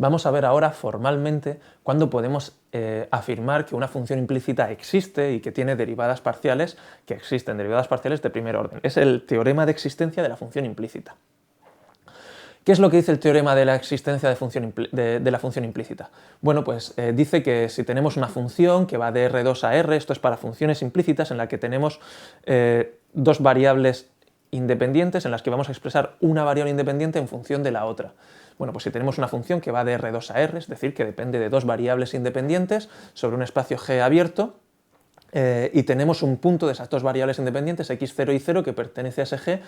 Vamos a ver ahora formalmente cuándo podemos afirmar que una función implícita existe y que tiene derivadas parciales que existen, derivadas parciales de primer orden. Es el teorema de existencia de la función implícita. ¿Qué es lo que dice el teorema de la existencia de la función implícita? Bueno, pues dice que si tenemos una función que va de R2 a R, esto es para funciones implícitas en la que tenemos dos variables independientes en las que vamos a expresar una variable independiente en función de la otra. Bueno, pues si tenemos una función que va de R2 a R, es decir, que depende de dos variables independientes sobre un espacio G abierto, y tenemos un punto de esas dos variables independientes, x0 y 0, que pertenece a ese G,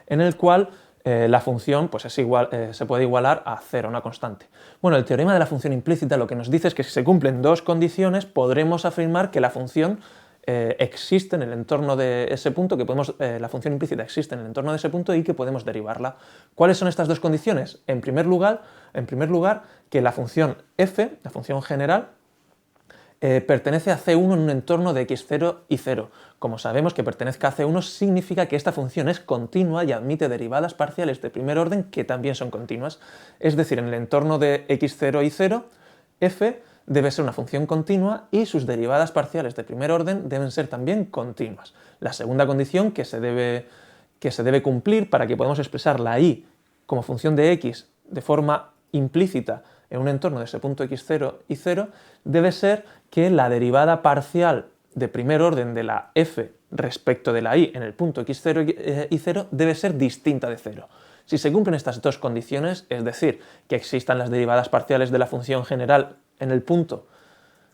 en el cual la función pues se puede igualar a 0, una constante. Bueno, el teorema de la función implícita lo que nos dice es que si se cumplen dos condiciones, podremos afirmar que la función existe en el entorno de ese punto, la función implícita existe en el entorno de ese punto y que podemos derivarla. ¿Cuáles son estas dos condiciones? En primer lugar, que la función f, la función general, pertenece a C1 en un entorno de x0 y 0. Como sabemos que pertenezca a C1 significa que esta función es continua y admite derivadas parciales de primer orden que también son continuas. Es decir, en el entorno de x0 y 0, f debe ser una función continua y sus derivadas parciales de primer orden deben ser también continuas. La segunda condición que se debe cumplir para que podamos expresar la y como función de x de forma implícita en un entorno de ese punto x0 y 0 debe ser que la derivada parcial de primer orden de la f respecto de la y en el punto x0 y 0 debe ser distinta de 0. Si se cumplen estas dos condiciones, es decir, que existan las derivadas parciales de la función general en el punto,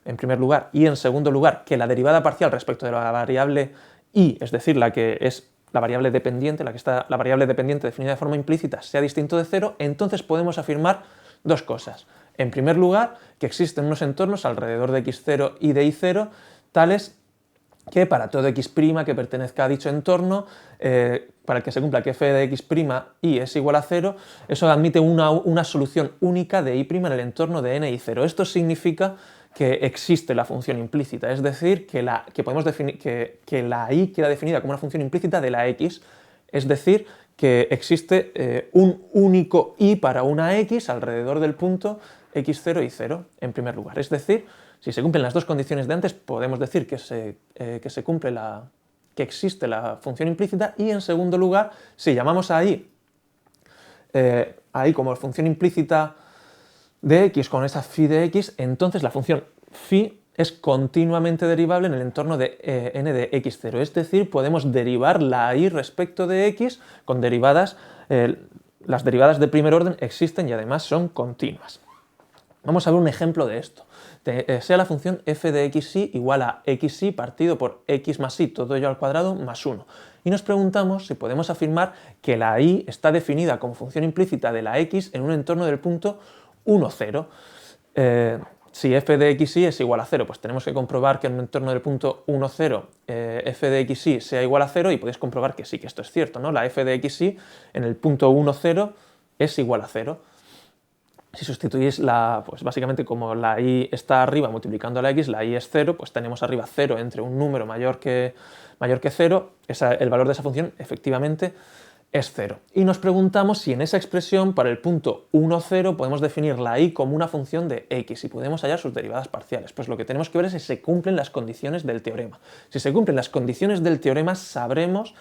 en primer lugar, y en segundo lugar, que la derivada parcial respecto de la variable y, es decir, la que es la variable dependiente, la variable dependiente definida de forma implícita, sea distinto de 0, entonces podemos afirmar dos cosas. En primer lugar, que existen unos entornos alrededor de x0 y de y0, tales que para todo x' que pertenezca a dicho entorno, para el que se cumpla que f de x' y es igual a 0, eso admite una solución única de y' en el entorno de n y 0. Esto significa que existe la función implícita, es decir, que la y queda definida como una función implícita de la x, es decir, que existe un único y para una x alrededor del punto x0 y 0, en primer lugar. Es decir, si se cumplen las dos condiciones de antes, podemos decir que existe la función implícita, y en segundo lugar, si llamamos a y como función implícita de x con esa phi de x, entonces la función phi es continuamente derivable en el entorno de n de x0, es decir, podemos derivar la y respecto de x con derivadas, las derivadas de primer orden existen y además son continuas. Vamos a ver un ejemplo de esto. Sea la función f de xy igual a xy partido por x más y, todo ello al cuadrado, más 1. Y nos preguntamos si podemos afirmar que la y está definida como función implícita de la x en un entorno del punto 1, 0. Si f de xy es igual a 0, pues tenemos que comprobar que en un entorno del punto 1, 0 f de xy sea igual a 0, y podéis comprobar que sí, que esto es cierto, ¿no? La f de xy en el punto 1, 0 es igual a 0. Si sustituís pues básicamente como la y está arriba multiplicando a la x, la y es 0, pues tenemos arriba 0 entre un número mayor que 0, el valor de esa función efectivamente es 0. Y nos preguntamos si en esa expresión para el punto 1, 0 podemos definir la y como una función de x y podemos hallar sus derivadas parciales. Pues lo que tenemos que ver es si se cumplen las condiciones del teorema. Si se cumplen las condiciones del teorema, sabremos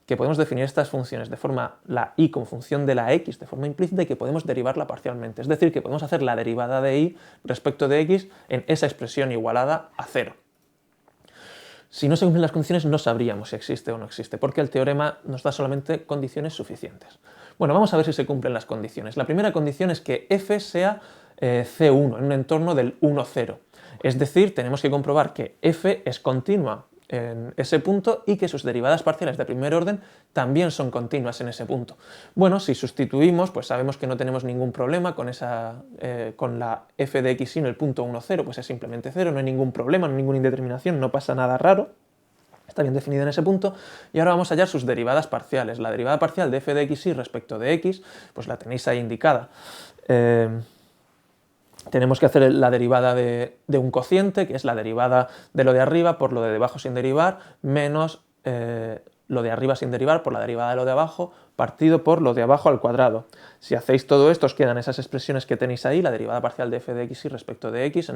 que podemos definir estas funciones de forma, la y como función de la x de forma implícita, y que podemos derivarla parcialmente. Es decir, que podemos hacer la derivada de y respecto de x en esa expresión igualada a 0. Si no se cumplen las condiciones, no sabríamos si existe o no existe, porque el teorema nos da solamente condiciones suficientes. Bueno, vamos a ver si se cumplen las condiciones. La primera condición es que f sea C1 en un entorno del 1, 0. Es decir, tenemos que comprobar que f es continua en ese punto y que sus derivadas parciales de primer orden también son continuas en ese punto. Bueno, si sustituimos, pues sabemos que no tenemos ningún problema con la f de x en el punto 1, 0, pues es simplemente 0, no hay ningún problema, no hay ninguna indeterminación, no pasa nada raro. Está bien definida en ese punto, y ahora vamos a hallar sus derivadas parciales. La derivada parcial de f de xy respecto de x, pues la tenéis ahí indicada. Tenemos que hacer la derivada de un cociente, que es la derivada de lo de arriba por lo de debajo sin derivar, menos lo de arriba sin derivar por la derivada de lo de abajo, partido por lo de abajo al cuadrado. Si hacéis todo esto, os quedan esas expresiones que tenéis ahí, la derivada parcial de f de x y respecto de x,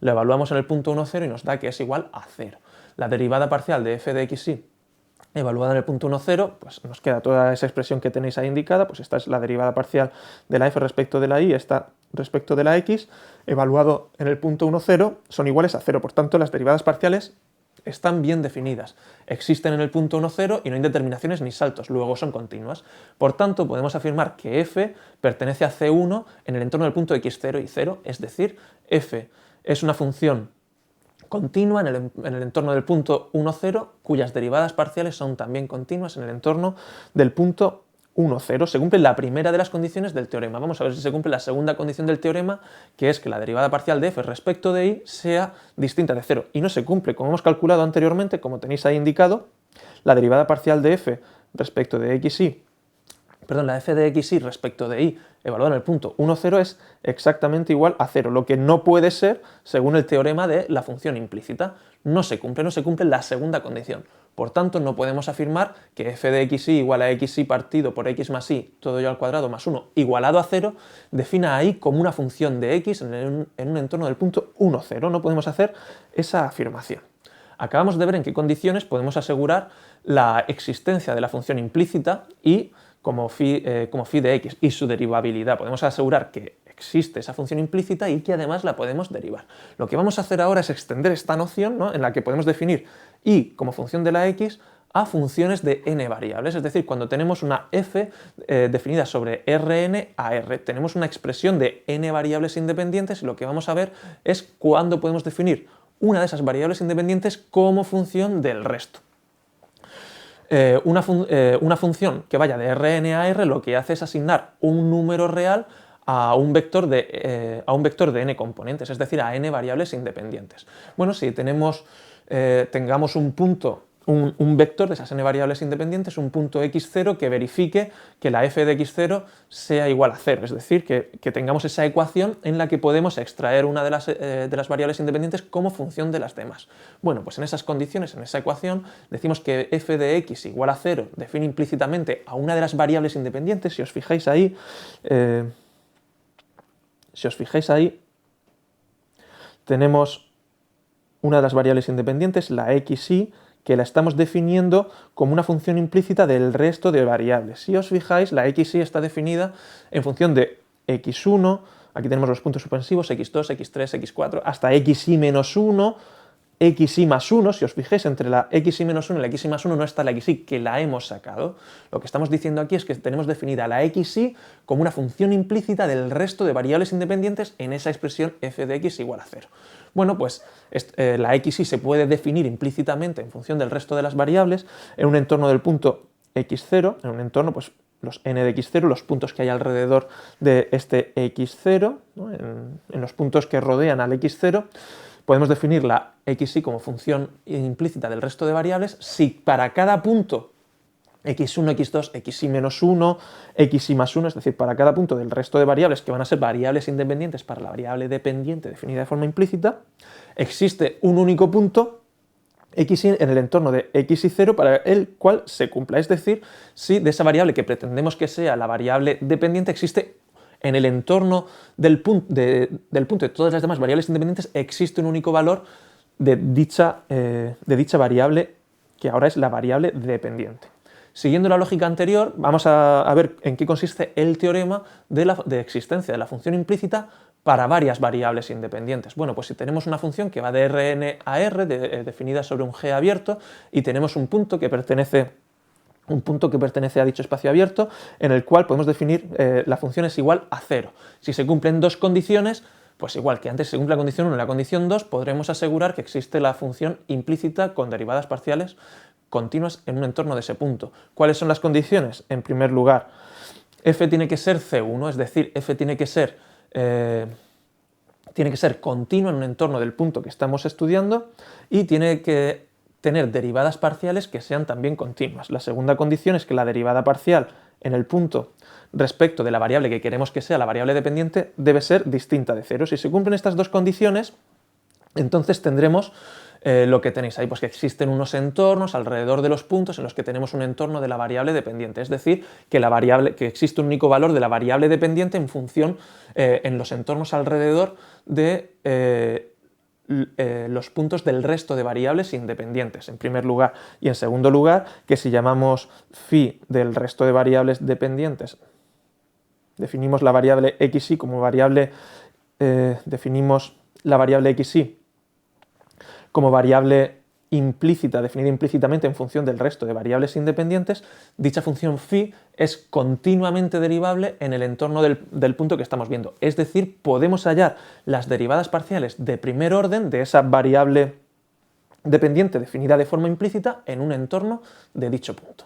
lo evaluamos en el punto 1, 0 y nos da que es igual a 0. La derivada parcial de f de x y evaluada en el punto 1, 0, pues nos queda toda esa expresión que tenéis ahí indicada, pues esta es la derivada parcial de la f respecto de la y, esta respecto de la x, evaluado en el punto 1, 0, son iguales a 0, por tanto las derivadas parciales están bien definidas, existen en el punto 1, 0 y no hay determinaciones ni saltos, luego son continuas. Por tanto, podemos afirmar que f pertenece a C1 en el entorno del punto x0 y 0, es decir, f es una función continua en el entorno del punto 1, 0, cuyas derivadas parciales son también continuas en el entorno del punto 1, 0. Se cumple la primera de las condiciones del teorema. Vamos a ver si se cumple la segunda condición del teorema, que es que la derivada parcial de f respecto de y sea distinta de 0. Y no se cumple, como hemos calculado anteriormente, como tenéis ahí indicado, la derivada parcial de f respecto de xy, perdón, la f de xy respecto de y evaluada en el punto 1, 0 es exactamente igual a 0, lo que no puede ser según el teorema de la función implícita. No se cumple la segunda condición. Por tanto, no podemos afirmar que f de xy igual a xy partido por x más y, todo ello al cuadrado más 1, igualado a 0, defina a y como una función de x en un entorno del punto 1, 0. No podemos hacer esa afirmación. Acabamos de ver en qué condiciones podemos asegurar la existencia de la función implícita y como phi de x y su derivabilidad. Podemos asegurar que existe esa función implícita y que además la podemos derivar. Lo que vamos a hacer ahora es extender esta noción, ¿no?, en la que podemos definir y como función de la x a funciones de n variables, es decir, cuando tenemos una f definida sobre Rn a R, tenemos una expresión de n variables independientes y lo que vamos a ver es cuándo podemos definir una de esas variables independientes como función del resto. Una función que vaya de Rn a R lo que hace es asignar un número real a un vector de n componentes, es decir, a n variables independientes. Bueno, si tengamos un punto, un vector de esas n variables independientes, un punto x0 que verifique que la f de x0 sea igual a 0, es decir, que tengamos esa ecuación en la que podemos extraer una de las variables independientes como función de las demás. Bueno, pues en esas condiciones, en esa ecuación, decimos que f de x igual a 0 define implícitamente a una de las variables independientes. Si os fijáis ahí, tenemos una de las variables independientes, la xy, que la estamos definiendo como una función implícita del resto de variables. Si os fijáis, la xy está definida en función de x1, aquí tenemos los puntos suspensivos, x2, x3, x4, hasta xy menos 1, xy más 1, si os fijáis, entre la xy menos 1 y la xy más 1 no está la xy, que la hemos sacado. Lo que estamos diciendo aquí es que tenemos definida la xy como una función implícita del resto de variables independientes en esa expresión f de x igual a 0. Bueno, pues la xy se puede definir implícitamente en función del resto de las variables en un entorno del punto x0, en un entorno, pues los n de x0, los puntos que hay alrededor de este x0, ¿no?, en los puntos que rodean al x0, podemos definir la xy como función implícita del resto de variables si para cada punto x1, x2, xy menos 1, xy más 1, es decir, para cada punto del resto de variables que van a ser variables independientes para la variable dependiente definida de forma implícita, existe un único punto xy en el entorno de xy0 para el cual se cumpla. Es decir, si de esa variable que pretendemos que sea la variable dependiente existe en el entorno del punto de todas las demás variables independientes, existe un único valor de dicha variable que ahora es la variable dependiente. Siguiendo la lógica anterior, vamos a ver en qué consiste el teorema de existencia de la función implícita para varias variables independientes. Bueno, pues si tenemos una función que va de Rn a R, definida sobre un G abierto, y tenemos un punto que pertenece a dicho espacio abierto, en el cual podemos definir la función es igual a 0. Si se cumplen dos condiciones, pues igual que antes se cumple la condición 1 y la condición 2, podremos asegurar que existe la función implícita con derivadas parciales continuas en un entorno de ese punto. ¿Cuáles son las condiciones? En primer lugar, f tiene que ser C1, es decir, f tiene que ser continua en un entorno del punto que estamos estudiando y tiene que tener derivadas parciales que sean también continuas. La segunda condición es que la derivada parcial en el punto respecto de la variable que queremos que sea la variable dependiente debe ser distinta de 0. Si se cumplen estas dos condiciones, entonces tendremos lo que tenéis ahí, pues que existen unos entornos alrededor de los puntos en los que tenemos un entorno de la variable dependiente, es decir, que existe un único valor de la variable dependiente en función en los entornos alrededor de los puntos del resto de variables independientes, en primer lugar. Y en segundo lugar, que si llamamos phi del resto de variables dependientes, definimos la variable xi como variable, definimos la variable xi como variable implícita, definida implícitamente en función del resto de variables independientes, dicha función phi es continuamente derivable en el entorno del punto que estamos viendo. Es decir, podemos hallar las derivadas parciales de primer orden de esa variable dependiente definida de forma implícita en un entorno de dicho punto.